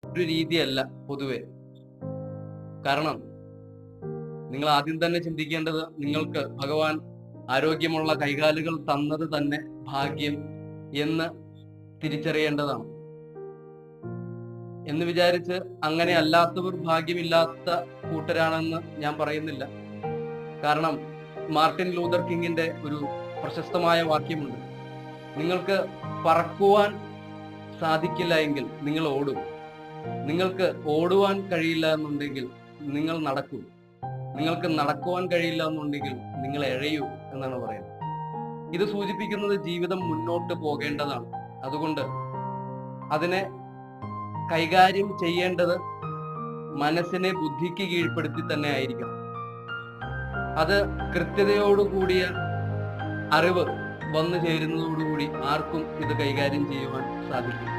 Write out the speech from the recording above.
ഒരു രീതിയല്ല പൊതുവെ. കാരണം നിങ്ങൾ ആദ്യം തന്നെ ചിന്തിക്കേണ്ടത് നിങ്ങൾക്ക് ഭഗവാൻ ആരോഗ്യമുള്ള കൈകാലുകൾ തന്നത് തന്നെ ഭാഗ്യം എന്ന് തിരിച്ചറിയേണ്ടതാണ്. എന്ന് വിചാരിച്ച് അങ്ങനെ അല്ലാത്തവർ ഭാഗ്യമില്ലാത്ത കൂട്ടരാണെന്ന് ഞാൻ പറയുന്നില്ല. കാരണം മാർട്ടിൻ ലൂതർ കിങ്ങിന്റെ ഒരു പ്രശസ്തമായ വാക്യമുണ്ട്: നിങ്ങൾക്ക് പറക്കുവാൻ സാധിക്കില്ല എങ്കിൽ നിങ്ങൾ ഓടും, നിങ്ങൾക്ക് ഓടുവാൻ കഴിയില്ല എന്നുണ്ടെങ്കിൽ നിങ്ങൾ നടക്കൂ, നിങ്ങൾക്ക് നടക്കുവാൻ കഴിയില്ല എന്നുണ്ടെങ്കിൽ നിങ്ങൾ എഴയൂ എന്നാണ് പറയുന്നത്. ഇത് സൂചിപ്പിക്കുന്നത് ജീവിതം മുന്നോട്ട് പോകേണ്ടതാണ്. അതുകൊണ്ട് അതിനെ കൈകാര്യം ചെയ്യേണ്ടത് മനസ്സിനെ ബുദ്ധിക്ക് കീഴ്പ്പെടുത്തി തന്നെ ആയിരിക്കണം. അത് കൃത്യതയോടുകൂടിയ അറിവ് വന്നു ചേരുന്നതോടുകൂടി ആർക്കും ഇത് കൈകാര്യം ചെയ്യുവാൻ സാധിക്കും.